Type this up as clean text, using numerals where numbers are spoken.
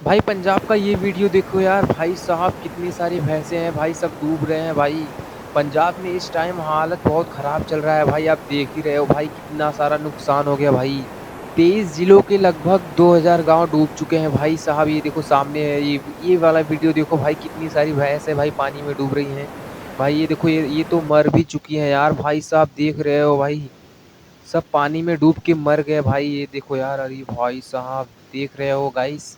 भाई पंजाब का ये वीडियो देखो यार, भाई साहब कितनी सारी भैंसे हैं भाई, सब डूब रहे हैं भाई। पंजाब में इस टाइम हालत बहुत खराब चल रहा है भाई, आप देख ही रहे हो भाई कितना सारा नुकसान हो गया भाई। 23 जिलों के लगभग 2000 गांव डूब चुके हैं भाई साहब। ये देखो सामने है, ये वाला वीडियो देखो भाई, कितनी सारी भैंस है भाई पानी में डूब रही हैं। भाई ये देखो, ये तो मर भी चुकी हैं यार भाई साहब, देख रहे हो भाई। सब पानी में डूब के मर गए भाई, ये देखो यार, अरे भाई साहब देख रहे हो गाइस।